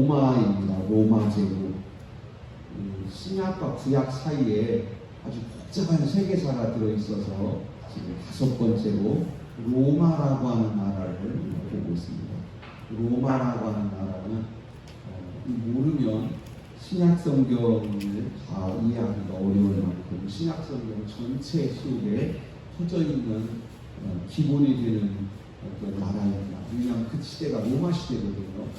로마입니다. 로마 제국. 신약과 구약 사이에 아주 복잡한 세계사가 들어있어서 지금 5번째로 로마라고 하는 나라를 보고 있습니다. 로마라고 하는 나라는 모르면 신약 성경을 다 이해하기가 어려울 만큼 신약 성경 전체 속에 퍼져 있는 기본이 되는 어떤 나라입니다. 왜냐하면 그 시대가 로마 시대거든요.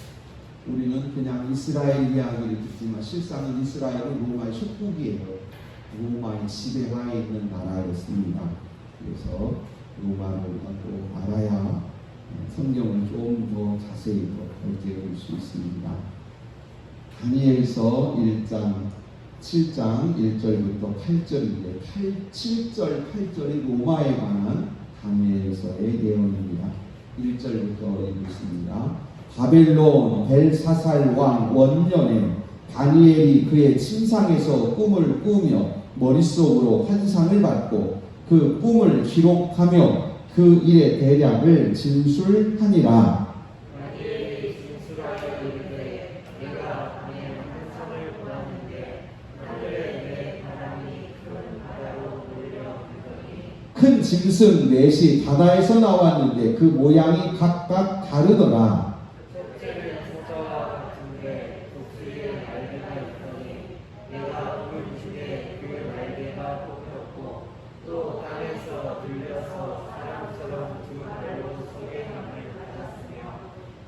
우리는 그냥 이스라엘 이야기를 듣지만 실상은 이스라엘은 로마의 속국이에요. 로마의 지배하에 있는 나라였습니다. 그래서 로마를 또 알아야 성경을 좀 더 자세히 알게 될 수 있습니다. 다니엘서 1장 7장 1절부터 8절인데 7절 8절이 로마에 관한 다니엘서의 내용입니다. 1절부터 읽겠습니다. 바벨론 벨사살 왕 원년에 다니엘이 그의 침상에서 꿈을 꾸며 머릿속으로 환상을 받고 그 꿈을 기록하며 그 일의 대략을 진술하니라. 다니엘이 진술하여 이르되 내가 밤에 환상을 보았는데 하늘에 내 바람이 큰 바다로 몰려오더니 큰 짐승 넷이 바다에서 나왔는데 그 모양이 각각 다르더라. 첫째는 사자와 같은데 독수리의 날개가 있더니 내가 물 중에 그 날개가 뽑혔고 또 땅에서 들려서 사람처럼 두 발로 소개함을 받았으며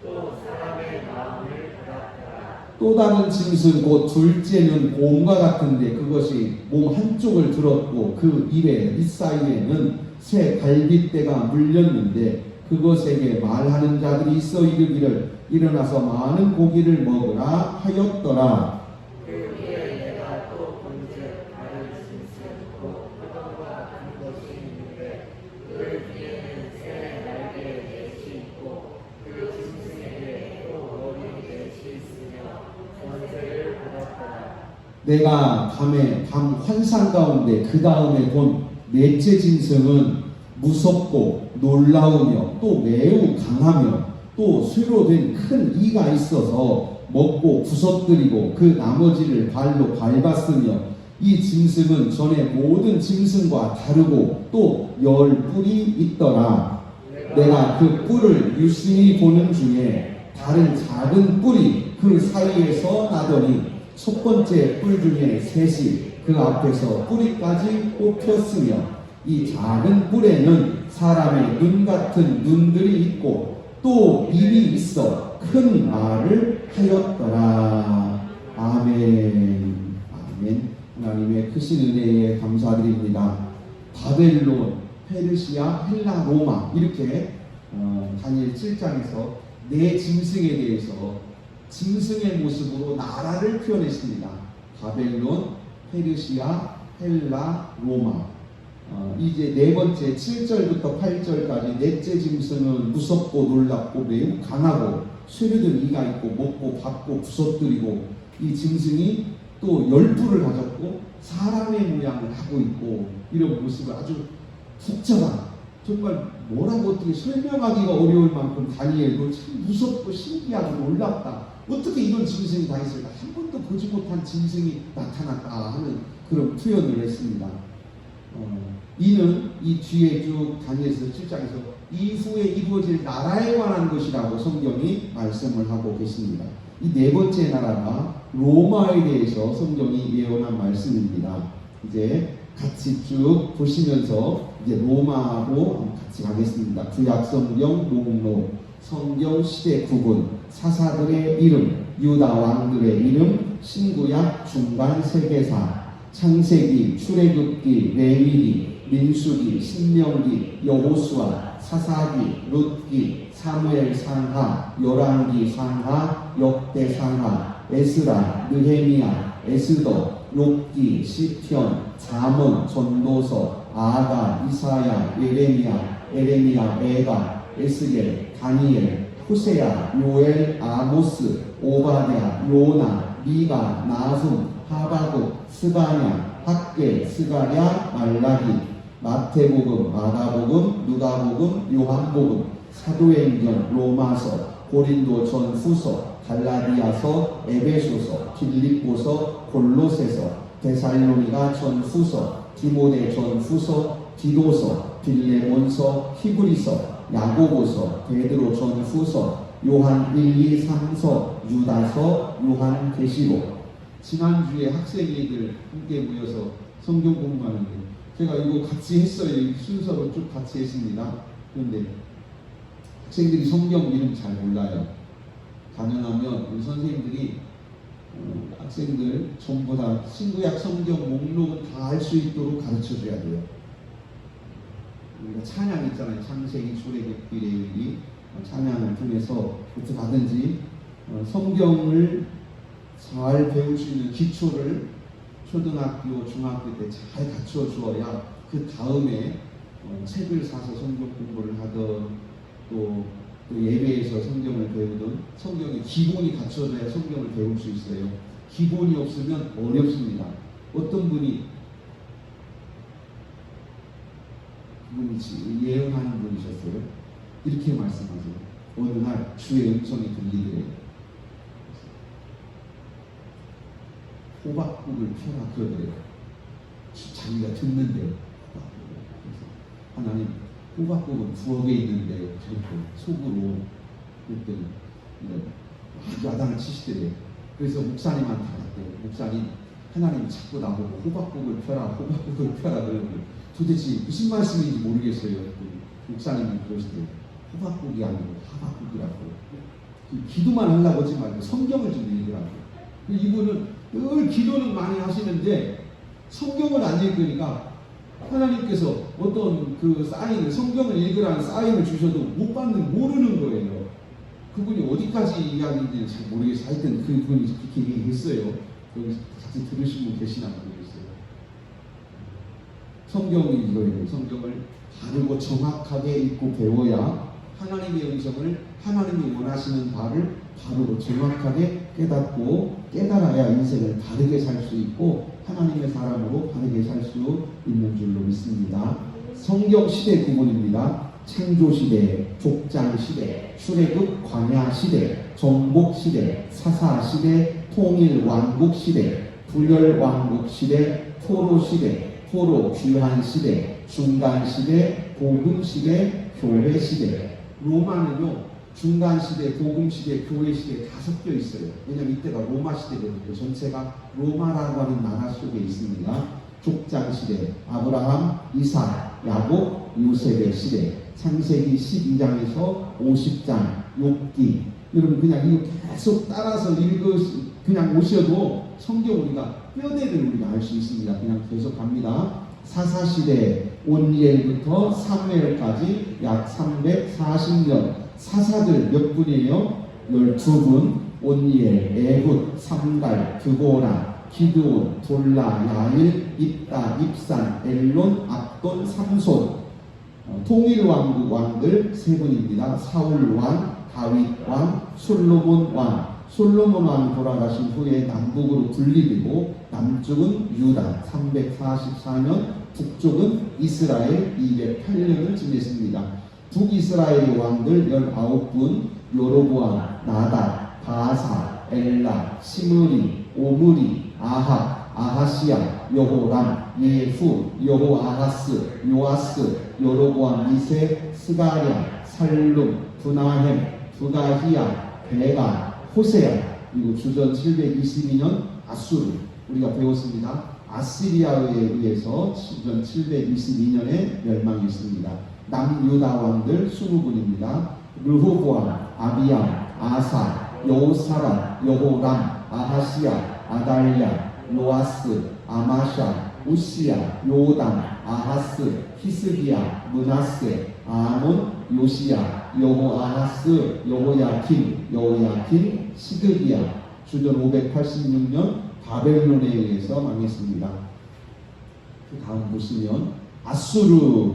또 사람의 마음을 받았더라. 또 다른 짐승 곧 둘째는 곰과 같은데 그것이 몸 한쪽을 들었고 그 입에 잇사이에는 새 갈빗대가 물렸는데 그것에게 말하는 자들이 있어 이르기를 일어나서 많은 고기를 먹으라 하였더라. 그 위에 내가 또 본즉 다른 짐승 곧 표범과 같은 것이 있는데 그 뒤에는 새 날개 넷이 있고 그 짐승에게 또 머리 넷이 있으며 권세를 받았더라. 내가 밤 환상 가운데 그 다음에 본 넷째 짐승은 무섭고 놀라우며 또 매우 강하며 또 쇠로 된 큰 이가 있어서 먹고 부서뜨리고 그 나머지를 발로 밟았으며 이 짐승은 전에 모든 짐승과 다르고 또 10뿔이 있더라. 내가 그 뿔을 유심히 보는 중에 다른 작은 뿔이 그 사이에서 나더니 첫 번째 뿔 중에 셋이 그 앞에서 뿌리까지 뽑혔으며 이 작은 뿔에는 사람의 눈 같은 눈들이 있고 또 입이 있어 큰 말을 하였더라. 아멘. 아멘. 하나님의 크신 은혜에 감사드립니다. 바벨론, 페르시아, 헬라, 로마 이렇게 다니엘 7장에서 네 짐승에 대해서 짐승의 모습으로 나라를 표현했습니다. 바벨론, 페르시아, 헬라, 로마. 이제 네 번째 7절부터 8절까지 넷째 짐승은 무섭고 놀랍고 매우 강하고 쇠르든 이가 있고 먹고 밟고 부서뜨리고 이 짐승이 또 10뿔을 가졌고 사람의 모양을 하고 있고 이런 모습을 아주 복잡한 정말 뭐라고 어떻게 설명하기가 어려울 만큼 다니엘도 참 무섭고 신기하고 놀랍다. 어떻게 이런 짐승이 다 있을까? 한 번도 보지 못한 짐승이 나타났다 하는 그런 표현을 했습니다. 이는 이 뒤에 쭉 다니엘서 7장에서 이후에 이루어질 나라에 관한 것이라고 성경이 말씀을 하고 계십니다. 이 네 번째 나라가 로마에 대해서 성경이 예언한 말씀입니다. 이제 같이 쭉 보시면서 이제 로마로 같이 가겠습니다. 구약 성경 목록, 성경 시대 구분, 사사들의 이름, 유다 왕들의 이름, 신구약 중간 세계사, 창세기, 출애굽기, 레위기, 민수기, 신명기, 여호수아, 사사기, 룻기, 사무엘 상하, 열왕기 상하, 역대 상하, 에스라, 느헤미야, 에스더, 욥기, 시편, 잠언, 전도서, 아가, 이사야, 에레미야, 에가, 에스겔, 다니엘, 호세야, 요엘, 아모스, 오바댜, 요나, 미가, 나훔, 하바국, 스바냐, 학계, 스가랴, 말라기, 마태복음, 마가복음, 누가복음, 요한복음, 사도행전, 로마서, 고린도전후서, 갈라디아서, 에베소서, 빌립보서, 골로새서, 데살로니가 전후서, 디모데 전후서, 디도서, 빌레몬서, 히브리서, 야고보서, 베드로 전후서, 요한 1, 2, 3서, 유다서, 요한 계시록. 지난주에 학생회들 함께 모여서 성경 공부하는데 제가 이거 같이 했어요. 순서로 쭉 같이 했습니다. 그런데 학생들이 성경 이름 잘 몰라요. 가능하면 우리 선생님들이 학생들 전부 다 신구약 성경 목록은 다 알 수 있도록 가르쳐 줘야 돼요. 우리가 찬양 있잖아요. 창세기, 출애굽기, 레위기 찬양을 통해서 어떻게 하든지 성경을 잘 배울 수 있는 기초를 초등학교, 중학교 때 잘 갖춰 주어야 그 다음에 책을 사서 성경 공부를 하든 또 예배에서 성경을 배우든 성경의 기본이 갖춰져야 성경을 배울 수 있어요. 기본이 없으면 어렵습니다. 어떤 분이 예언하는 분이셨어요. 이렇게 말씀하세요. 어느 날 주의 음성이 들리더래요. 호박국을 펴라 그러더래요. 자기가 듣는데요. 그래서 하나님 호박국은 부엌에 있는데요. 속으로 그랬더니 아주 야단을 치시더래요. 그래서 목사님한테 갔대요. 목사님 하나님 자꾸 나보고 호박국을 펴라 호박국을 펴라 그러더니 도대체 무슨 말씀인지 모르겠어요. 목사님이 그러시더래요. 호박국이 아니고 하박국이라고. 기도만 하려고 하지 말고 성경을 좀 읽으라고. 이분은 늘 기도는 많이 하시는데 성경을 안 읽으니까 하나님께서 어떤 그 사인을 성경을 읽으라는 사인을 주셔도 못 받는 모르는 거예요. 그분이 어디까지 이야기인지 잘 모르겠어요. 하여튼 그분이 그렇게 얘기했어요. 여기 같이 들으신 분 계시나 모르겠어요. 성경을 읽어야 돼요. 성경을 바르고 정확하게 읽고 배워야 하나님의 음성을 하나님이 원하시는 바를 바르고 정확하게 깨닫고 깨달아야 인생을 바르게 살 수 있고 하나님의 사람으로 바르게 살 수 있는 줄로 믿습니다. 성경 시대 구분입니다. 창조 시대, 족장 시대, 출애굽 광야 시대, 정복 시대, 사사 시대, 통일 왕국 시대, 분열 왕국 시대, 포로 시대, 포로 귀환 시대, 중간 시대, 복음 시대, 교회 시대. 로마는요 중간 시대, 복음 시대, 교회 시대 다 섞여 있어요. 왜냐면 이때가 로마 시대거든요. 전체가 로마라고 하는 나라 속에 있습니다. 족장 시대, 아브라함, 이삭, 야곱, 요셉의 시대. 창세기 12장에서 50장, 욥기. 여러분 그냥 이거 계속 따라서 그냥 오셔도 성경 우리가 뼈대를 우리가 알 수 있습니다. 그냥 계속 갑니다. 사사 시대, 온니엘부터 사무엘까지 약 340년. 사사들 몇 분이에요? 12분. 온니엘, 에훗, 삼갈, 드보라, 기드온, 돌라, 야일, 입다, 입산, 엘론, 압돈, 삼손. 통일왕국 왕들 세 분입니다. 사울 왕, 다윗 왕, 솔로몬 왕. 솔로몬 왕 돌아가신 후에 남북으로 분리되고 남쪽은 유다 344년, 북쪽은 이스라엘 208년을 지냈습니다. 북이스라엘의 왕들 19분, 여로보암, 나답, 바사, 엘라, 시므리, 오므리, 아합, 아하시야, 여호람, 예후, 여호아하스, 요아스, 여로보암 2세, 스가랴, 살룸, 브나헴, 브가히야, 베가, 호세야. 그리고 주전 722년 아수르 우리가 배웠습니다. 아시리아에 의해서 주전 722년에 멸망했습니다. 남유다 왕들 20분입니다. 르호보암, 아비암, 아사, 여호사람, 여호람, 아하시야, 아달랴, 요아스, 아마샤, 우시야, 요담, 아하스, 히스기야, 문하세, 아몬, 요시야, 여호아하스, 여호야kim, 시드기야. 주전 586년 바벨론에 의해서 망했습니다. 그 다음 보시면 아수르,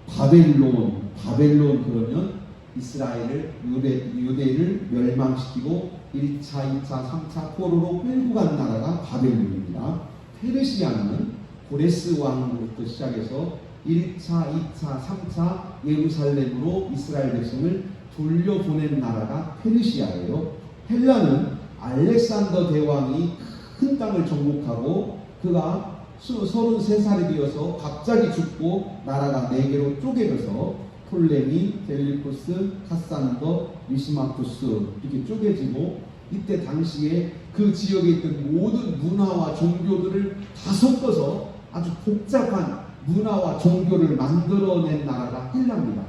바벨론 그러면 이스라엘을 유대를 멸망시키고 1차, 2차, 3차 포로로 끌고 간 나라가 바벨론입니다. 페르시아는 고레스 왕으로부터 시작해서 1차, 2차, 3차 예루살렘으로 이스라엘 백성을 돌려보낸 나라가 페르시아예요. 헬라는 알렉산더 대왕이 큰 땅을 정복하고 그가 33살이 되어서 갑자기 죽고 나라가 4개로 쪼개져서 톨레미, 델리포스, 카산더, 리시마쿠스 이렇게 쪼개지고 이때 당시에 그 지역에 있던 모든 문화와 종교들을 다 섞어서 아주 복잡한 문화와 종교를 만들어낸 나라가 헬라입니다.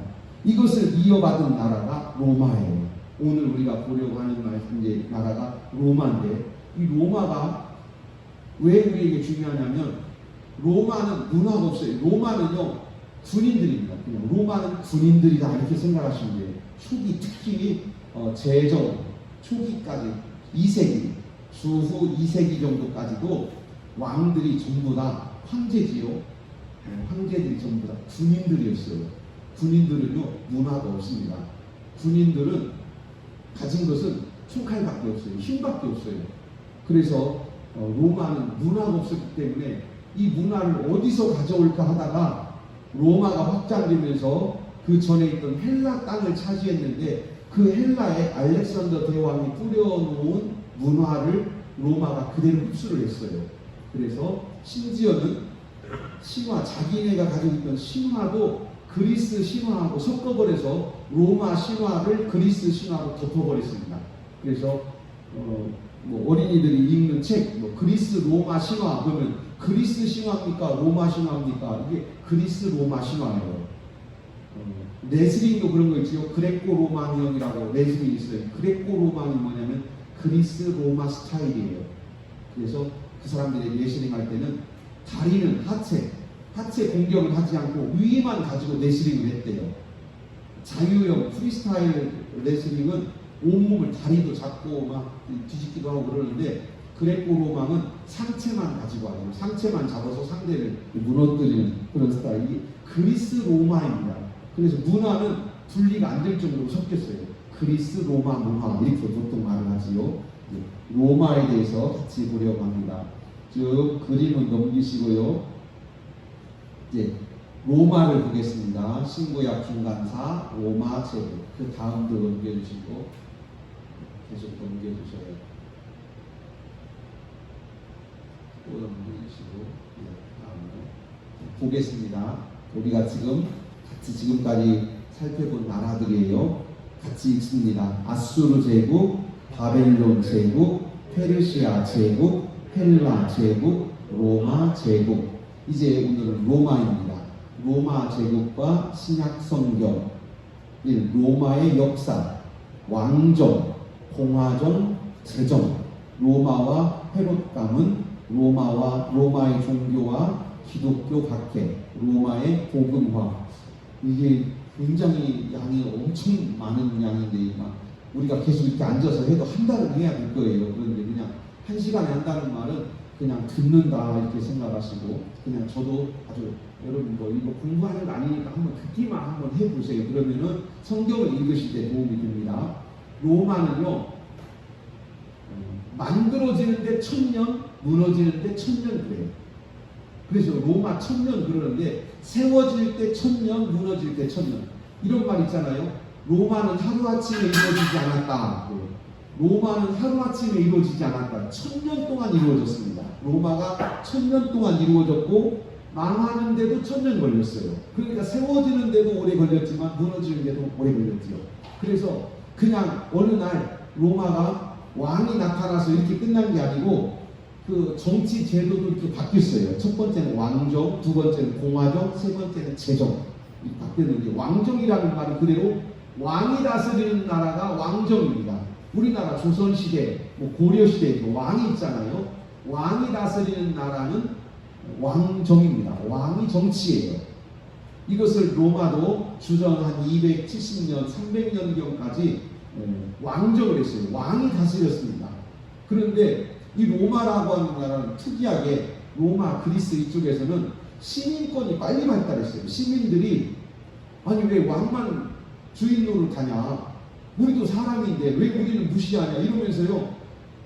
이것을 이어받은 나라가 로마예요. 오늘 우리가 보려고 하는 이제 나라가 로마인데 이 로마가 왜 우리에게 중요하냐면 로마는 문화가 없어요. 로마는요 군인들입니다. 그냥 로마는 군인들이다 이렇게 생각하시면 돼요. 초기 특히 제정 초기까지 2세기 주후 2세기 정도까지도 왕들이 전부 다 황제지요. 황제들이 전부 다 군인들이었어요. 군인들은요 문화가 없습니다. 군인들은 가진 것은 총칼밖에 없어요. 힘밖에 없어요. 그래서 로마는 문화가 없었기 때문에 이 문화를 어디서 가져올까 하다가 로마가 확장되면서 그 전에 있던 헬라 땅을 차지했는데 그 헬라에 알렉산더 대왕이 뿌려놓은 문화를 로마가 그대로 흡수를 했어요. 그래서 심지어는 신화, 자기네가 가지고 있던 신화도 그리스 신화하고 섞어버려서 로마 신화를 그리스 신화로 덮어버렸습니다. 그래서 뭐 어린이들이 읽는 책, 뭐 그리스 로마 신화 보면 그리스 신화입니까? 로마 신화입니까? 이게 그리스 로마 신화예요. 레슬링도 그런 거 있죠. 그레코 로마형이라고 레슬링이 있어요. 그레코 로마는 뭐냐면 그리스 로마 스타일이에요. 그래서 그 사람들이 레슬링 할 때는 다리는 하체 공격을 하지 않고 위에만 가지고 레슬링을 했대요. 자유형 프리스타일 레슬링은 온몸을 다리도 잡고 막 뒤집기도 하고 그러는데 그레코 로마는 상체만 가지고 와요. 상체만 잡아서 상대를 무너뜨리는 그런 스타일이 그리스 로마입니다. 그래서 문화는 분리가 안 될 정도로 섞였어요. 그리스 로마 문화 이렇게 보통 말을 하지요. 로마에 대해서 같이 보려고 합니다. 쭉 그림을 넘기시고요. 이제 로마를 보겠습니다. 신구약 중간사 로마 제국 그 다음도 넘겨주시고 계속 넘겨주셔요. 또 넘겨주시고 다음으로 보겠습니다. 우리가 지금까지 살펴본 나라들이에요. 같이 읽습니다. 아수르 제국, 바벨론 제국, 페르시아 제국, 헬라 제국, 로마 제국. 이제 오늘은 로마입니다. 로마 제국과 신약 성경, 로마의 역사, 왕정, 공화정, 제정, 로마와 헤롯 가문, 로마의 종교와 기독교 박해, 로마의 복음화. 이게 굉장히 양이 엄청 많은 양인데 우리가 계속 이렇게 앉아서 해도 한 달은 해야 될 거예요. 그런데 그냥 한 시간에 한다는 말은 그냥 듣는다 이렇게 생각하시고 그냥 저도 아주 여러분 뭐 이거 공부하는 거 아니니까 한번 듣기만 한번 해보세요. 그러면은 성경을 읽으실 때 도움이 됩니다. 로마는요 만들어지는데 1000년, 무너지는데 1000년 그래요. 그래서 로마 1000년 그러는데 세워질 때 1000년, 무너질 때 1000년 이런 말 있잖아요. 로마는 하루아침에 이루어지지 않았다. 로마는 하루아침에 이루어지지 않았다. 1000년 동안 이루어졌습니다. 로마가 1000년 동안 이루어졌고 망하는데도 1000년 걸렸어요. 그러니까 세워지는데도 오래 걸렸지만 무너지는데도 오래 걸렸지요. 그래서 그냥 어느 날 로마가 왕이 나타나서 이렇게 끝난 게 아니고 그 정치 제도도 이렇게 바뀌었어요. 첫 번째는 왕정, 두 번째는 공화정, 세 번째는 제정. 이렇게 바뀌었는데 왕정이라는 말은 그대로 왕이 다스리는 나라가 왕정입니다. 우리나라 조선시대, 고려시대 왕이 있잖아요. 왕이 다스리는 나라는 왕정입니다. 왕이 정치예요. 이것을 로마도 주전 한 270년, 300년경까지 왕정을 했어요. 왕이 다스렸습니다. 그런데 이 로마라고 하는 나라는 특이하게 로마, 그리스 이쪽에서는 시민권이 빨리 발달했어요. 시민들이 아니 왜 왕만 주인 노릇하냐? 우리도 사람인데 왜 우리는 무시하냐? 이러면서요.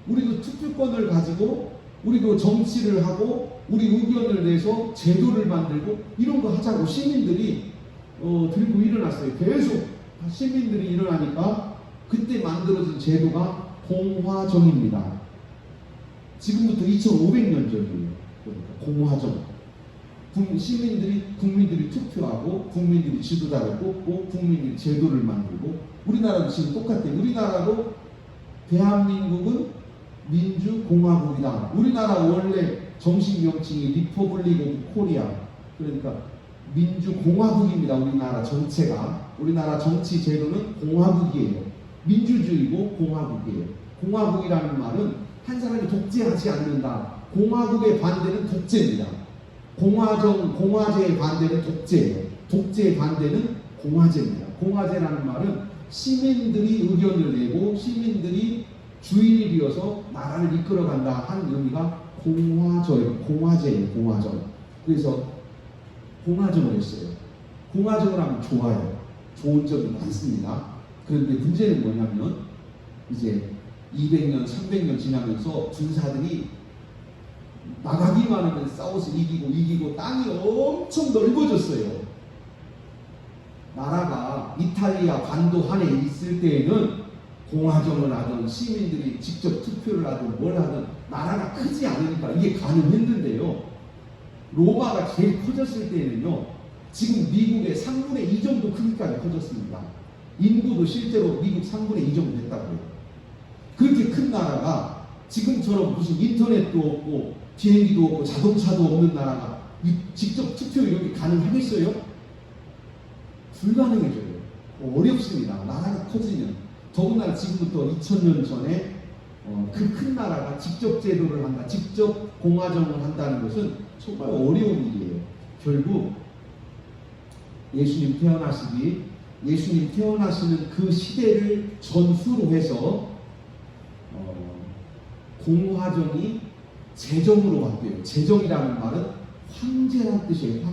우리도 투표권을 가지고 우리도 정치를 하고 우리 의견을 내서 제도를 만들고 이런 거 하자고 시민들이 들고 일어났어요. 계속 시민들이 일어나니까 그때 만들어진 제도가 공화정입니다. 지금부터 2500년 전이에요. 그러니까 공화정. 국민들이 투표하고 국민들이 지도자를 뽑고 국민들이 제도를 만들고 우리나라도 지금 똑같아요. 우리나라도 대한민국은 민주공화국이다. 우리나라 원래 정식 명칭이 리퍼블릭 오브 코리아. 그러니까 민주공화국입니다. 우리나라 전체가. 우리나라 정치 제도는 공화국이에요. 민주주의고 공화국이에요. 공화국이라는 말은 한 사람이 독재하지 않는다. 공화국의 반대는 독재입니다. 공화제의 반대는 독재예요. 독재의 반대는 공화제입니다. 공화제라는 말은 시민들이 의견을 내고 시민들이 주인이 되어서 나라를 이끌어간다 하는 의미가 공화제예요. 공화정. 그래서 공화정을 했어요. 공화정을 하면 좋아요. 좋은 점이 많습니다. 그런데 문제는 뭐냐면 이제 200년, 300년 지나면서 군사들이 나가기만 하면 싸워서 이기고 땅이 엄청 넓어졌어요. 나라가 이탈리아 반도 한에 있을 때에는 공화정을 하든 시민들이 직접 투표를 하든 뭘 하든 나라가 크지 않으니까 이게 가능했는데요. 로마가 제일 커졌을 때에는요. 지금 미국의 3분의 2 정도 크기까지 커졌습니다. 인구도 실제로 미국 3분의 2 정도 됐다고요. 그렇게 큰 나라가 지금처럼 무슨 인터넷도 없고 비행기도 없고 자동차도 없는 나라가 직접 투표 이런 게 가능하겠어요? 불가능해져요. 어렵습니다. 나라가 커지면. 더군다나 지금부터 2000년 전에 그 큰 나라가 직접 제도를 한다, 직접 공화정을 한다는 것은 정말 어려운 일이에요. 결국 예수님 태어나시는 그 시대를 전후로 해서 공화정이 제정으로 바뀌어요. 제정이라는 말은 황제란 뜻이에요.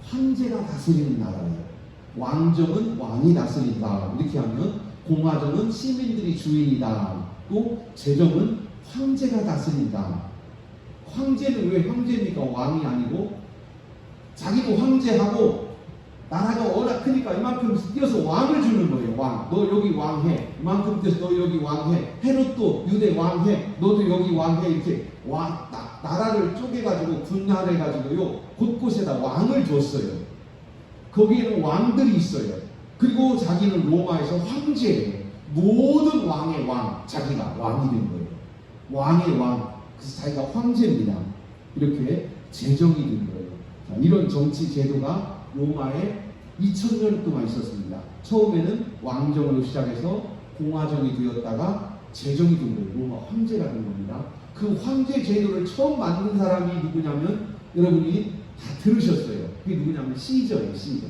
황제가 다스리는 나라예요. 왕정은 왕이 다스린다. 이렇게 하면 공화정은 시민들이 주인이다. 또 제정은 황제가 다스린다. 황제는 왜 황제입니까? 왕이 아니고 자기도 황제하고 나라가 워낙 크니까 이만큼 뛰어서 왕을 주는 거예요. 왕. 너 여기 왕해. 이만큼 뛰어서 너 여기 왕해. 헤롯도 유대 왕해. 너도 여기 왕해. 이렇게 나라를 쪼개가지고 분할해가지고요. 곳곳에다 왕을 줬어요. 거기에는 왕들이 있어요. 그리고 자기는 로마에서 황제예요. 모든 왕의 왕. 자기가 왕이 된 거예요. 왕의 왕. 그래서 자기가 황제입니다. 이렇게 제정이 된 거예요. 자, 이런 정치 제도가 로마에 2000년 동안 있었습니다. 처음에는 왕정으로 시작해서 공화정이 되었다가 제정이 된 거예요. 로마 황제가 된 겁니다. 그 황제 제도를 처음 만든 사람이 누구냐면 여러분이 다 들으셨어요. 그게 누구냐면 시저예요. 시저.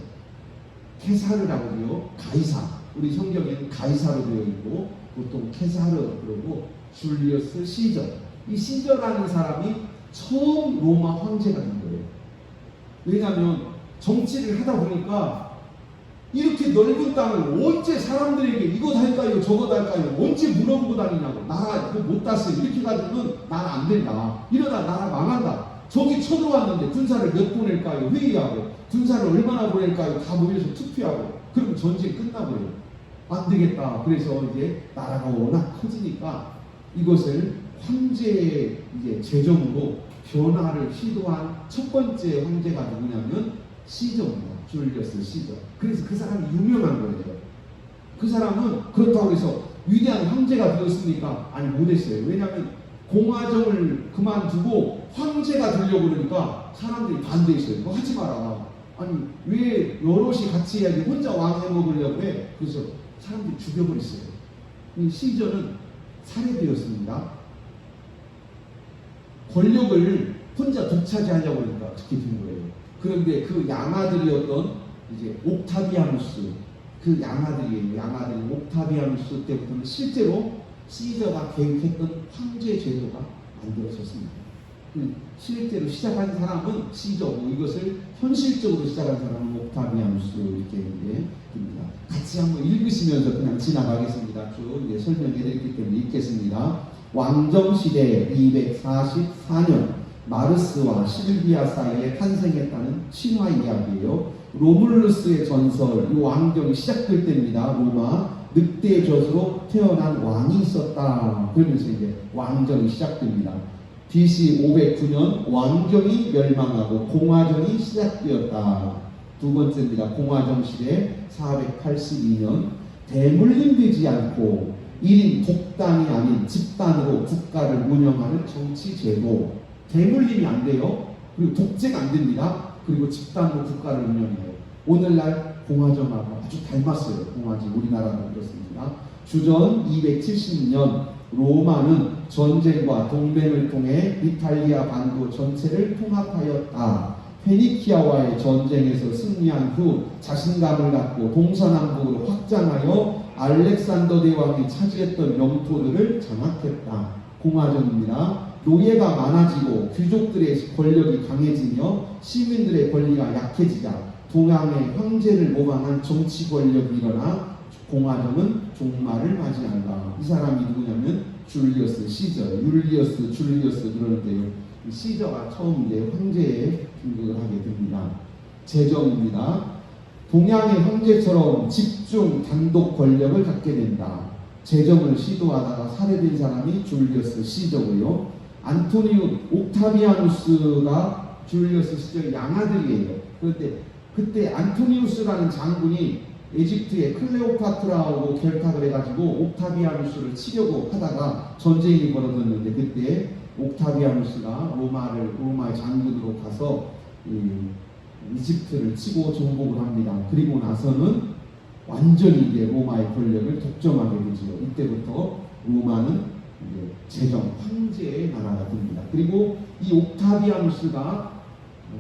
케사르라고 해요. 가이사. 우리 성경에는 가이사로 되어 있고 보통 케사르 그러고 줄리어스 시저. 이 시저라는 사람이 처음 로마 황제가 된 거예요. 왜냐하면 정치를 하다 보니까 이렇게 넓은 땅을 언제 사람들에게 이것 할까요? 저것 할까요? 언제 물어보고 다니냐고. 나라 못 땄어요. 이렇게 가지고는 나라 안 된다. 이러다 나라 망한다. 저기 쳐들어왔는데 군사를 몇 보낼까요? 회의하고. 군사를 얼마나 보낼까요? 다 모여서 투표하고. 그럼 전쟁 끝나버려요. 안 되겠다. 그래서 이제 나라가 워낙 커지니까 이것을 황제의 이제 제정으로 변화를 시도한 첫 번째 황제가 누구냐면 시저입니다. 줄리어스 시저. 그래서 그 사람이 유명한 거예요. 그 사람은 그렇다고 해서 위대한 황제가 되었습니까? 아니, 못했어요. 왜냐하면 공화정을 그만두고 황제가 되려고 그러니까 사람들이 반대했어요. 그거 하지 마라. 아니, 왜 여럿이 같이 해야지 혼자 왕 해먹으려고 해? 그래서 사람들이 죽여버렸어요. 이 시저는 살해되었습니다. 권력을 혼자 독차지하려고 하니까 그렇게 된 거예요. 그런데 그 양아들이었던 이제 옥타비아누스, 그 양아들이에요. 양아들이 옥타비아누스 때부터는 실제로 시저가 계획했던 황제 제도가 만들어졌습니다. 실제로 시작한 사람은 시저고 이것을 현실적으로 시작한 사람은 옥타비아누스 이렇게 됩니다. 같이 한번 읽으시면서 그냥 지나가겠습니다. 쭉 이제 설명해드렸기 때문에 읽겠습니다. 왕정시대 244년 마르스와 실비아 사이에 탄생했다는 신화 이야기예요. 로물루스의 전설, 이 왕정이 시작될 때입니다. 로마 늑대의 젖으로 태어난 왕이 있었다. 그러면서 이제 왕정이 시작됩니다. BC 509년 왕정이 멸망하고 공화정이 시작되었다. 두 번째입니다. 공화정 시대 482년 대물림되지 않고 1인 독단이 아닌 집단으로 국가를 운영하는 정치 제도. 대물림이 안 돼요. 그리고 독재가 안 됩니다. 그리고 집단으로 국가를 운영해요. 오늘날 공화정하고 아주 닮았어요. 공화정 우리나라도 그렇습니다. 주전 270년 로마는 전쟁과 동맹을 통해 이탈리아 반도 전체를 통합하였다. 페니키아와의 전쟁에서 승리한 후 자신감을 갖고 동서남북으로 확장하여 알렉산더 대왕이 차지했던 영토들을 장악했다. 공화정입니다. 노예가 많아지고 귀족들의 권력이 강해지며 시민들의 권리가 약해지자 동양의 황제를 모방한 정치 권력이 일어나 공화정은 종말을 맞이한다. 이 사람이 누구냐면 줄리어스 시저, 율리어스 줄리어스 그러는데요. 시저가 처음 이제 황제에 등극을 하게 됩니다. 재정입니다. 동양의 황제처럼 집중 단독 권력을 갖게 된다. 재정을 시도하다가 살해된 사람이 줄리어스 시저고요. 안토니우 옥타비아누스가 줄리어스 시저의 양아들이에요. 그런데 그때 안토니우스라는 장군이 에집트의 클레오파트라하고 결탁을 해가지고 옥타비아누스를 치려고 하다가 전쟁이 벌어졌는데 그때 옥타비아누스가 로마의 장군으로 가서 이집트를 치고 정복을 합니다. 그리고 나서는 완전히 이제 로마의 권력을 독점하게 되죠. 이때부터 로마는 이제 제정 황제의 나라가 됩니다. 그리고 이 옥타비아누스가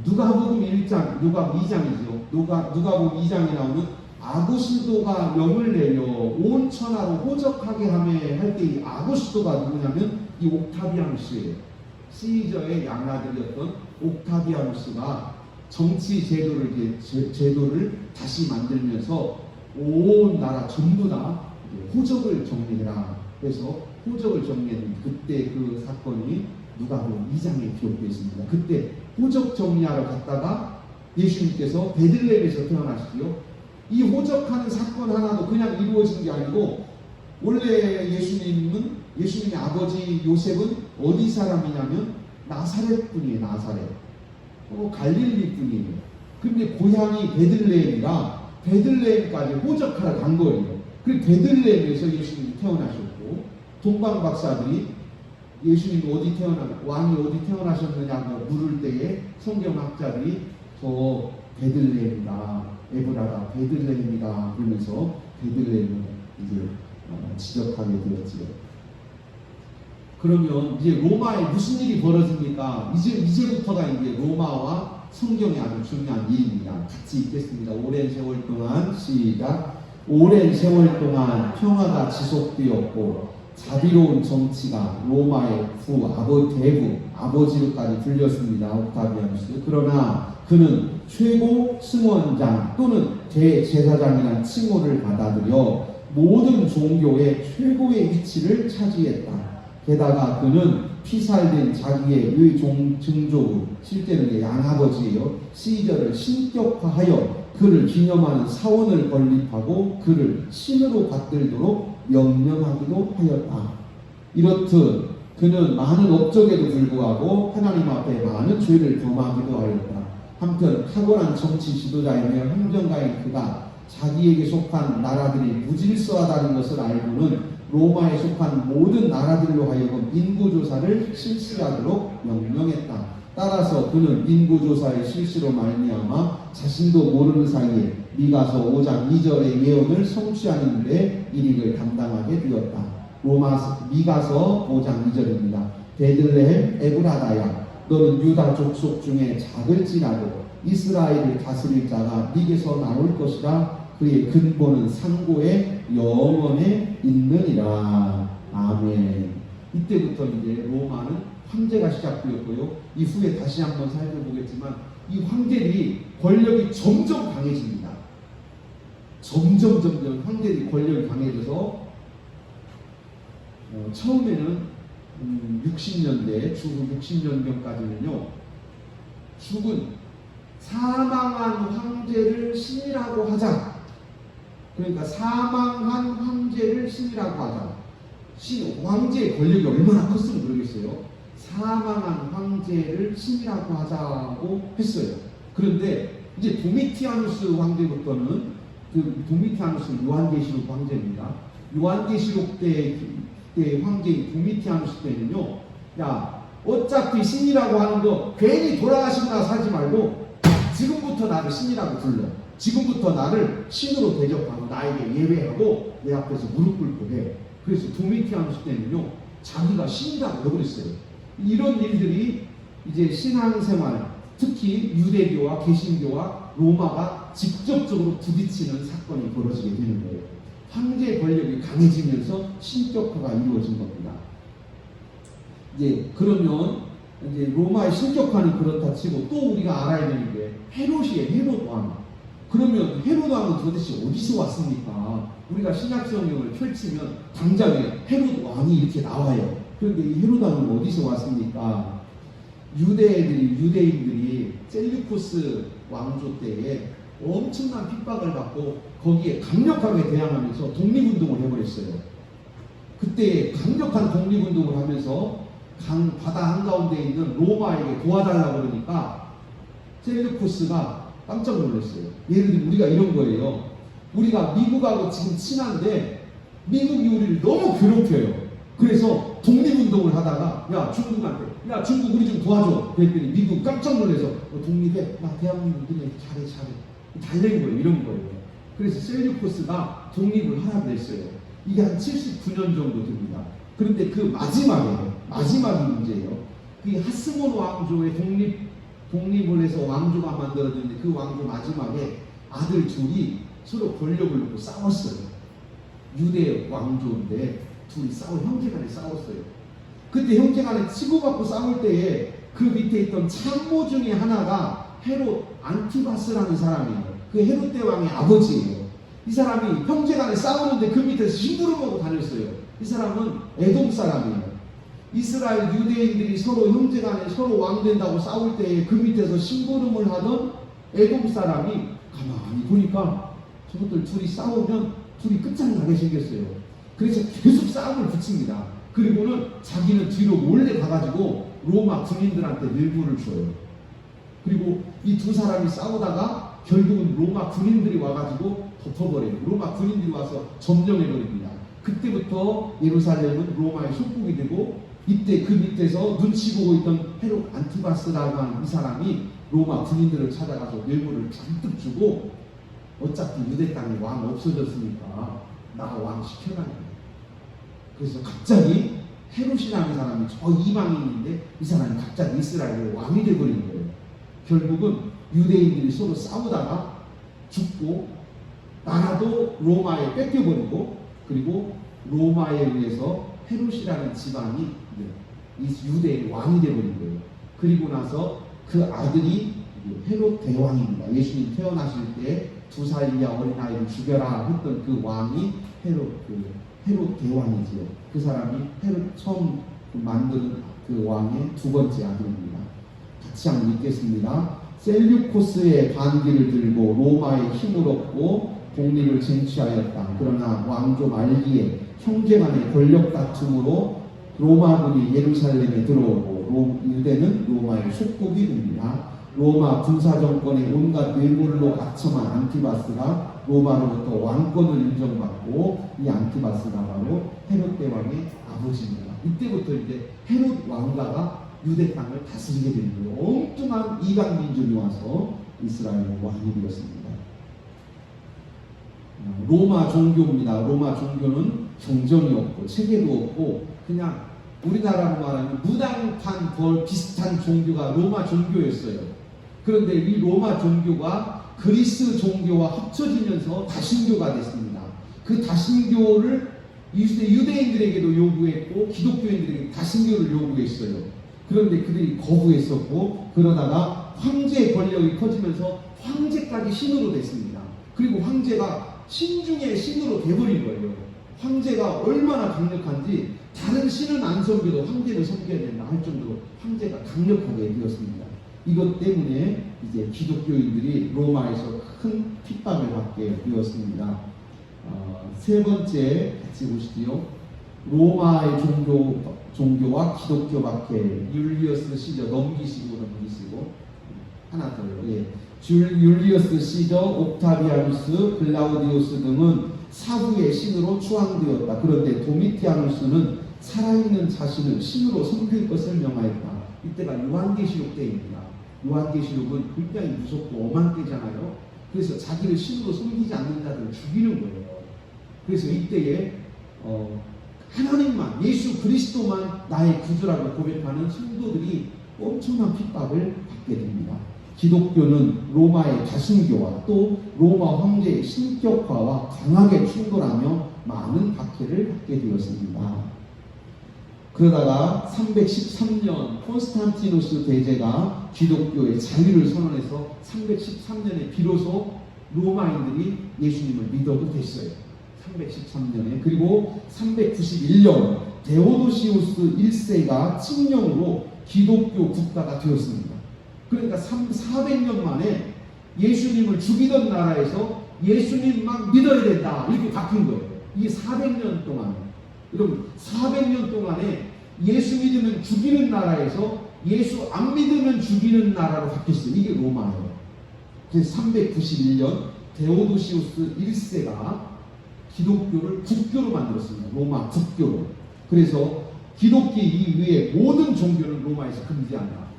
누가복음 1장, 누가복음 2장이죠. 누가복음 2장에 나오는 아구스도가 명을 내려 온 천하로 호적하게 할 때 이 아구스도가 누구냐면 이 옥타비아누스예요. 시저의 양아들이었던 옥타비아누스가 정치 제도를 다시 만들면서 온 나라 전부 다 호적을 정리해라. 그래서 호적을 정리했는데 그때 그 사건이 누가복음 2장에 기록되어 있습니다. 그때 호적 정리하러 갔다가 예수님께서 베들레헴에서 태어나시지요. 이 호적하는 사건 하나도 그냥 이루어진 게 아니고 원래 예수님의 아버지 요셉은 어디 사람이냐면 나사렛 분이에요. 나사렛. 갈릴리 분이에요. 근데 고향이 베들레헴이라 베들레헴까지 호적하러 간 거예요. 그리고 베들레헴에서 예수님이 태어나셨고 동방 박사들이 예수님이 왕이 어디 태어나셨느냐고 물을 때에 성경학자들이 저 베들레헴이다, 에브라다, 베들레헴이다 그러면서 베들레헴을 이제 지적하게 되었지요. 그러면 이제 로마에 무슨 일이 벌어집니까? 이제부터가 이제 로마와 성경이 아주 중요한 일입니다. 같이 읽겠습니다. 오랜 세월 동안 시작. 오랜 세월 동안 평화가 지속되었고 자비로운 정치가 로마의 아버지로까지 불렸습니다. 옥타비아누스. 그러나 그는 최고 승원장 또는 대제사장이라는 칭호를 받아들여 모든 종교의 최고의 위치를 차지했다. 게다가 그는 피살된 자기의 증조부, 실제는 양아버지예요. 시저를 신격화하여 그를 기념하는 사원을 건립하고 그를 신으로 받들도록 명령하기도 하였다. 이렇듯 그는 많은 업적에도 불구하고 하나님 앞에 많은 죄를 범하기도 하였다. 한편 탁월한 정치 지도자이며 행정가인 그가 자기에게 속한 나라들이 무질서하다는 것을 알고는 로마에 속한 모든 나라들로 하여금 인구조사를 실시하도록 명령했다. 따라서 그는 인구조사의 실시로 말미암아 자신도 모르는 사이에 미가서 5장 2절의 예언을 성취하는 데 일익을 감당하게 되었다. 미가서 5장 2절입니다. 베들레헴 에브라다야, 너는 유다 족속 중에 작을지라도 이스라엘을 다스릴 자가 네게서 나올 것이라. 그의 근본은 상고의 영원에 있느니라. 아멘. 이때부터 이제 로마는 황제가 시작되었고요. 이후에 다시 한번 살펴보겠지만 이 황제들이 권력이 점점 강해집니다. 점점 황제들이 권력이 강해져서 처음에는 60년대, 주후 60년경까지는요, 죽은 사망한 황제를 신이라고 하자. 그러니까 사망한 황제를 신이라고 하자. 황제의 권력이 얼마나 컸으면 그러겠어요. 사망한 황제를 신이라고 하자고 했어요. 그런데 이제 도미티아누스 황제부터는 그 도미티아누스 요한계시록 황제입니다. 요한계시록 때 황제인 도미티아누스 때는요, 야 어차피 신이라고 하는 거 괜히 돌아가시고 나서 하지 말고 지금부터 나를 신이라고 불러. 지금부터 나를 신으로 대접하고 나에게 예배하고 내 앞에서 무릎 꿇고 해. 그래서 도미티아누스 때는요, 자기가 신이라고 해버렸어요. 이런 일들이 이제 신앙생활, 특히 유대교와 개신교와 로마가 직접적으로 부딪히는 사건이 벌어지게 되는 거예요. 황제의 권력이 강해지면서 신격화가 이루어진 겁니다. 이제 그러면 이제 로마의 신격화는 그렇다 치고 또 우리가 알아야 되는 게 헤롯이에요. 헤롯 왕. 그러면 헤롯 왕은 도대체 어디서 왔습니까? 우리가 신약 성경을 펼치면 당장에 헤롯 왕이 이렇게 나와요. 그런데 이 헤롯 왕은 어디서 왔습니까? 유대인들이 셀류쿠스 왕조 때에 엄청난 핍박을 받고 거기에 강력하게 대항하면서 독립운동을 해버렸어요. 그때 강력한 독립운동을 하면서 바다 한가운데 있는 로마에게 도와달라고 그러니까 셀류쿠스가 깜짝 놀랐어요. 예를 들면 우리가 이런 거예요. 우리가 미국하고 지금 친한데 미국이 우리를 너무 괴롭혀요. 그래서 독립운동을 하다가 야 중국한테 야 중국 우리 좀 도와줘 그랬더니 미국 깜짝 놀라서 독립해. 야 대한민국 너네 잘해 달래는 거예요. 이런 거예요. 그래서 셀류쿠스가 독립을 하라고 했어요. 이게 한 79년 정도 됩니다. 그런데 그 마지막이 문제예요. 그 하스몬 왕조의 독립을 해서 왕조가 만들어졌는데 그 왕조 마지막에 아들 둘이 서로 권력을 놓고 싸웠어요. 유대 왕조인데 둘이 형제간에 싸웠어요. 그때 형제간에 치고받고 싸울 때에 그 밑에 있던 참모 중에 하나가 헤롯 안티바스라는 사람이에요. 그 헤롯 대왕의 아버지예요. 이 사람이 형제간에 싸우는데 그 밑에서 심부름하고 다녔어요. 이 사람은 에돔 사람이에요. 이스라엘 유대인들이 서로 형제간에 서로 왕된다고 싸울 때에 그 밑에서 심부름을 하던 에돔 사람이 가만히 보니까 저것들 둘이 싸우면 둘이 끝장나게 생겼어요. 그래서 계속 싸움을 붙입니다. 그리고는 자기는 뒤로 몰래 가가지고 로마 군인들한테 뇌물을 줘요. 그리고 이 두 사람이 싸우다가 결국은 로마 군인들이 와가지고 덮어버려요. 로마 군인들이 와서 점령해버립니다. 그때부터 예루살렘은 로마의 속국이 되고 이때 그 밑에서 눈치 보고 있던 헤롯 안티바스라고 하는 이 사람이 로마 군인들을 찾아가서 뇌물을 잔뜩 주고 어차피 유대 땅에 왕 없어졌으니까 나 왕 시켜라는. 그래서 갑자기 헤롯이라는 사람이 저 이방인인데 이 사람이 갑자기 이스라엘의 왕이 되어버린 거예요. 결국은 유대인들이 서로 싸우다가 죽고 나라도 로마에 뺏겨버리고 그리고 로마에 의해서 헤롯이라는 집안이 이 유대의 왕이 되어버린 거예요. 그리고 나서 그 아들이 헤롯 대왕입니다. 예수님 태어나실 때 2살 이하 어린아이를 죽여라 했던 그 왕이 헤롯 대왕이지요. 그 사람이 헤롯 처음 만든 그 왕의 두 번째 아들입니다. 같이 한번 읽겠습니다. 셀류코스의 반기를 들고 로마의 힘을 얻고 독립을 쟁취하였다. 그러나 왕조 말기에 형제간의 권력 다툼으로 로마군이 예루살렘에 들어오고 유대는 로마의 속국이 됩니다. 로마 군사정권의 온갖 뇌물로 악청한 안티바스가 로마로부터 왕권을 인정받고 이 안티바스가 바로 헤롯 대왕의 아버지입니다. 이때부터 이제 헤롯 왕가가 유대 땅을 다스리게 되는 거예요. 엉뚱한 이방 민족이 와서 이스라엘의 왕이 되었습니다. 로마 종교입니다. 로마 종교는 경전이 없고 체계도 없고 그냥 우리나라로 말하면 무당판 벌 비슷한 종교가 로마 종교였어요. 그런데 이 로마 종교가 그리스 종교와 합쳐지면서 다신교가 됐습니다. 그 다신교를 유대인들에게도 요구했고 기독교인들에게 다신교를 요구했어요. 그런데 그들이 거부했었고 그러다가 황제의 권력이 커지면서 황제까지 신으로 됐습니다. 그리고 황제가 신 중에 신으로 돼버린 거예요. 황제가 얼마나 강력한지 다른 신은 안 섬겨도 황제를 섬겨야 된다 할 정도로 황제가 강력하게 되었습니다. 이것 때문에 이제 기독교인들이 로마에서 큰 핍박을 받게 되었습니다. 세 번째 같이 보시죠. 로마의 종교와 기독교 박해. 율리어스 시저 넘기시고 하나 더요. 예. 율리어스 시저, 옥타비아누스, 글라우디우스 등은 사후의 신으로 추앙되었다. 그런데 도미티아누스는 살아있는 자신을 신으로 섬길 것을 명하였다. 이때가 요한계시록 때입니다. 요한계시록은 굉장히 무섭고 엄한 때잖아요. 그래서 자기를 신으로 섬기지 않는 자들을 죽이는 거예요. 그래서 이때에 하나님만, 예수 그리스도만 나의 구주라고 고백하는 성도들이 엄청난 핍박을 받게 됩니다. 기독교는 로마의 다순교와 또 로마 황제의 신격화와 강하게 충돌하며 많은 박해를 받게 되었습니다. 그러다가 313년 콘스탄티누스 대제가 기독교의 자유를 선언해서 313년에 비로소 로마인들이 예수님을 믿어도 됐어요. 313년에. 그리고 391년 데오도시우스 1세가 칙령으로 기독교 국가가 되었습니다. 그러니까 400년 만에 예수님을 죽이던 나라에서 예수님만 믿어야 된다 이렇게 바뀐 거예요. 이게 400년 동안. 여러분 400년 동안에 예수 믿으면 죽이는 나라에서 예수 안 믿으면 죽이는 나라로 바뀌었어요. 이게 로마예요. 그래서 391년 데오도시우스 1세가 기독교를 국교로 만들었습니다. 로마 국교로. 그래서 기독교 이외의 모든 종교는 로마에서 금지한다.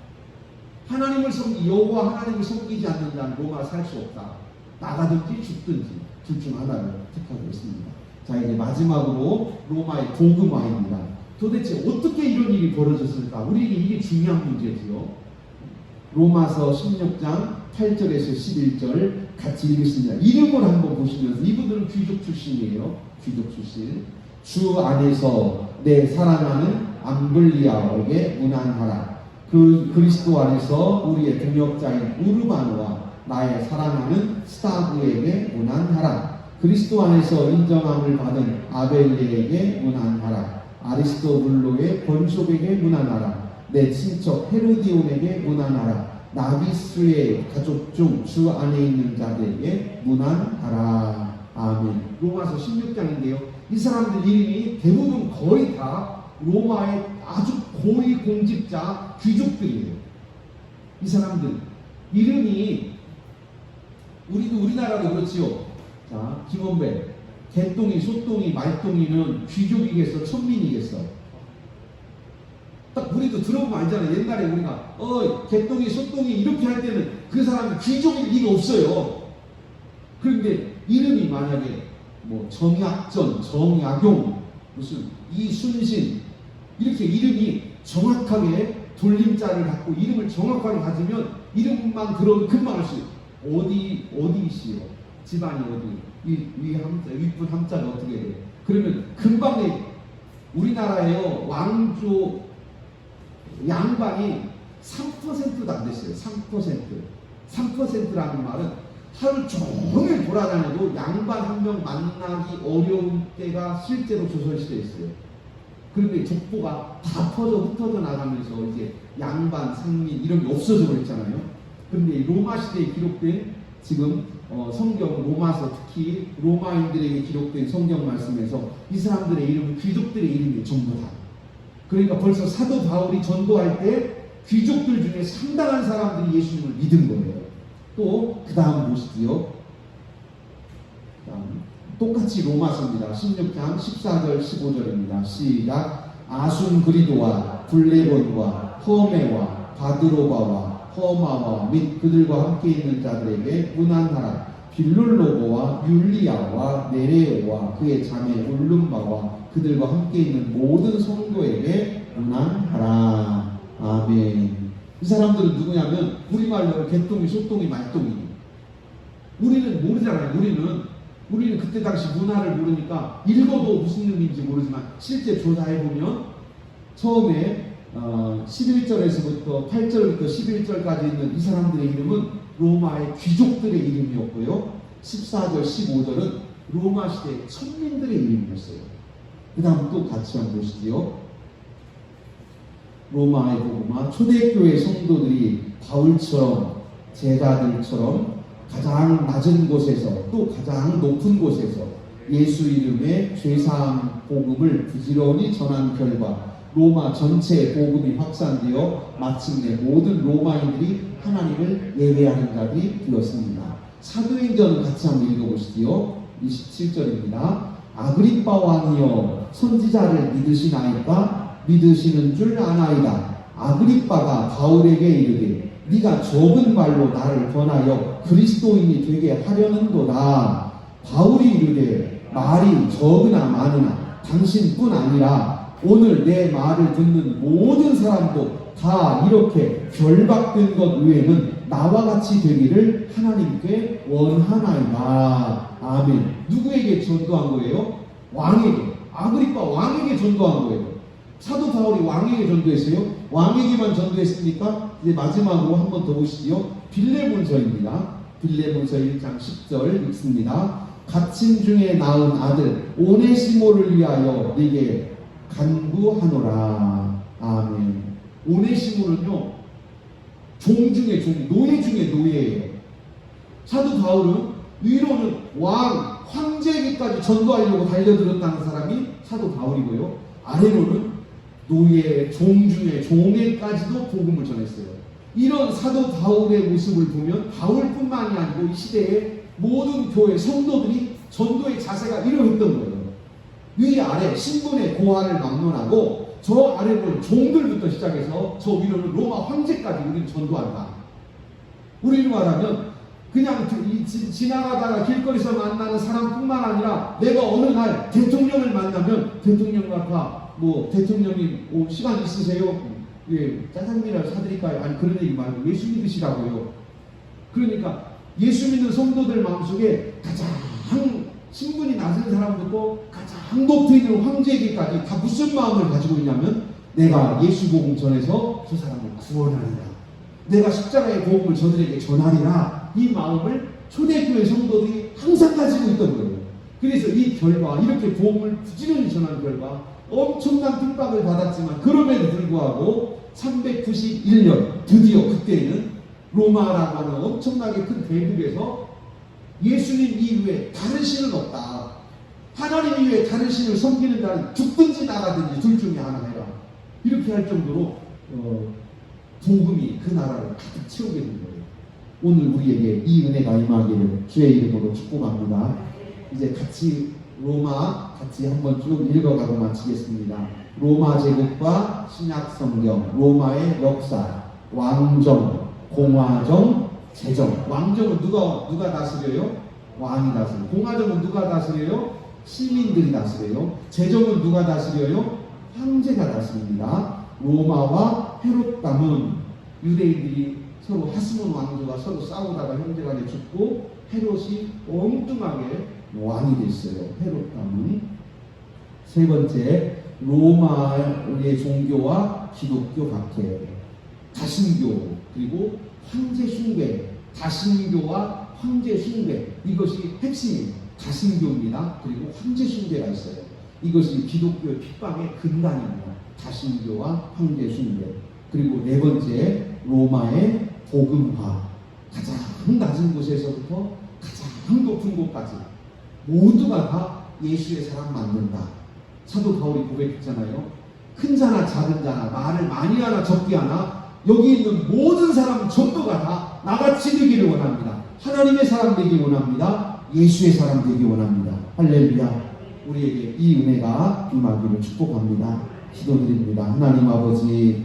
하나님을 여호와 하나님을 섬기지 않는 자는 로마에 살 수 없다. 나가든지 죽든지 둘 중 하나를 택하고 있습니다. 자, 이제 마지막으로 로마의 복음화입니다. 도대체 어떻게 이런 일이 벌어졌을까? 우리에게 이게 중요한 문제지요. 로마서 16장 8절에서 11절 같이 읽겠습니다. 이름을 한번 보시면서, 이분들은 귀족 출신이에요. 귀족 출신. 주 안에서 내 사랑하는 암블리아에게 문안하라. 그 그리스도 안에서 우리의 동역자인 우르바노와 나의 사랑하는 스타브에게 문안하라. 그리스도 안에서 인정함을 받은 아벨리에게 문안하라. 아리스토블로의 본속에게 문안하라. 내 친척 헤로디온에게 문안하라. 나비스의 가족 중 주 안에 있는 자들에게 문안하라. 아멘. 로마서 16장인데요. 이 사람들 이름이 대부분 거의 다 로마의 아주 고위 공직자 귀족들이에요. 이 사람들 이름이 우리나라도 그렇지요. 자, 김원배, 개똥이, 소똥이, 말똥이는 귀족이겠어, 천민이겠어? 딱 우리도 들어보면 알잖아요. 옛날에 우리가 개똥이, 소똥이 이렇게 할 때는 그 사람이 귀족일 리가 없어요. 그런데 이름이 만약에 뭐 정약전, 정약용, 무슨 이순신 이렇게 이름이 정확하게 돌림자를 갖고 이름을 정확하게 가지면 이름만 들어도 금방 알 수 있어요. 어디시요? 집안이 어디? 위 함자, 윗분 함자가 어떻게 돼요? 그러면 금방 우리나라에요 왕조 양반이 3%도 안 됐어요. 3%. 3%라는 말은 하루 종일 돌아다녀도 양반 한 명 만나기 어려운 때가 실제로 조선시대에 있어요. 그런데 족보가 다 흩어져 나가면서 이제 양반, 상민 이런 게 없어져 버렸잖아요. 그런데 로마 시대에 기록된 지금 성경 로마서 특히 로마인들에게 기록된 성경 말씀에서 이 사람들의 이름은 귀족들의 이름이 전부 다. 그러니까 벌써 사도 바울이 전도할 때 귀족들 중에 상당한 사람들이 예수님을 믿은 거예요. 또 그 다음 보시지요. 똑같이 로마서입니다. 16장 14절 15절입니다. 시작. 아순그리도와 블레본과 허메와 바드로바와 허마와 및 그들과 함께 있는 자들에게 문안하라. 빌룰로고와 율리아와 네레오와 그의 자매 올lum바와 그들과 함께 있는 모든 성도에게 문안하라. 아멘. 이 사람들은 누구냐면 우리말로 개똥이, 소똥이, 말똥이. 우리는 모르잖아요. 우리는 그때 당시 문화를 모르니까 읽어도 무슨 의미인지 모르지만 실제 조사해보면 처음에 11절에서부터 8절부터 11절까지 있는 이 사람들의 이름은 로마의 귀족들의 이름이었고요. 14절, 15절은 로마 시대 천민들의 이름이었어요. 그 다음 또 같이 한번 보시죠. 로마의 복음화 초대교회 성도들이 바울처럼 제자들처럼 가장 낮은 곳에서 또 가장 높은 곳에서 예수 이름의 죄사함 복음을 부지런히 전한 결과 로마 전체의 복음이 확산되어 마침내 모든 로마인들이 하나님을 예배하는 자들이 되었습니다. 사도행전 같이 한번 읽어보시지요. 27절입니다. 아그리빠 왕이여 선지자를 믿으시나이까? 믿으시는 줄 아나이다. 아그리빠가 바울에게 이르되 네가 적은 말로 나를 권하여 그리스도인이 되게 하려는도다. 바울이 이르되 말이 적으나 많으나 당신뿐 아니라 오늘 내 말을 듣는 모든 사람도 다 이렇게 결박된 것 외에는 나와 같이 되기를 하나님께 원하나이다. 아멘. 누구에게 전도한 거예요? 왕에게. 아그리빠 왕에게 전도한 거예요. 사도 바울이 왕에게 전도했어요? 왕에게만 전도했습니까? 이제 마지막으로 한 번 더 보시죠. 빌레몬서입니다. 빌레몬서 1장 10절 읽습니다. 갇힌 중에 낳은 아들 오네시모를 위하여 네게 간구하노라. 아멘. 오네시모는요, 종 중에 종, 노예 중에 노예예요. 사도 바울은 위로는 왕, 황제에게까지 전도하려고 달려들었다는 사람이 사도 바울이고요. 아래로는 노예, 종 중에 종에까지도 복음을 전했어요. 이런 사도 바울의 모습을 보면 바울뿐만이 아니고 이 시대의 모든 교회 성도들이 전도의 자세가 이러했던 거예요. 위아래 신분의 고하를 막론하고 저 아래는 종들부터 시작해서 저 위로는 로마 황제까지 우리는 전도한다. 우리는 말하면 그냥 지나가다가 길거리에서 만나는 사람뿐만 아니라 내가 어느 날 대통령을 만나면 대통령 앞에 뭐 대통령님 시간 있으세요? 예, 짜장면을 사드릴까요? 아니 그런 얘기 말고 예수 믿으시라고요. 그러니까 예수 믿는 성도들 마음속에 가장 신분이 낮은 사람부터 가장 높이 있는 황제에게까지 다 무슨 마음을 가지고 있냐면 내가 예수 복음 전해서 저 사람을 구원하리라. 내가 십자가의 복음을 저들에게 전하리라. 이 마음을 초대교회 성도들이 항상 가지고 있던 거예요. 그래서 이 결과 이렇게 복음을 부지런히 전한 결과 엄청난 핍박을 받았지만 그럼에도 불구하고 391년 드디어 그때는 로마라고 하는 엄청나게 큰 대국에서 예수님 이외에 다른 신은 없다. 하나님 이외에 다른 신을 섬기는 자는 죽든지 나가든지 둘 중에 하나 해라. 이렇게 할 정도로 복음이 그 나라를 가득 채우게 된 거예요. 오늘 우리에게 이 은혜가 임하기를 주의 이름으로 축복합니다. 이제 같이 로마 같이 한번 쭉 읽어가고 마치겠습니다. 로마 제국과 신약 성경, 로마의 역사, 왕정, 공화정, 제정. 왕정은 누가 다스려요? 왕이 다스려요. 공화정은 누가 다스려요? 시민들이 다스려요. 제정은 누가 다스려요? 황제가 다스립니다. 로마와 헤롯 왕은 유대인들이 서로 하스몬 왕조가 서로 싸우다가 형제간에 죽고 헤롯이 엉뚱하게 왕이 됐어요. 헤롯 왕은. 세 번째, 로마의 종교와 기독교 박해, 다신교, 그리고 황제 숭배, 다신교와 황제 숭배, 이것이 핵심이에요. 다신교입니다. 그리고 황제 숭배가 있어요. 이것이 기독교의 핍박의 근간입니다. 다신교와 황제 숭배. 그리고 네 번째, 로마의 복음화, 가장 낮은 곳에서부터 가장 높은 곳까지 모두가 다 예수의 사람 만든다. 사도 바울이 고백했잖아요. 큰 자나 작은 자나 말을 많이 하나 적게 하나 여기 있는 모든 사람 전부가 다 나같이 되기를 원합니다. 하나님의 사람 되기 원합니다. 예수의 사람 되기 원합니다. 할렐루야. 우리에게 이 은혜가 임하기를 축복합니다. 기도드립니다. 하나님 아버지,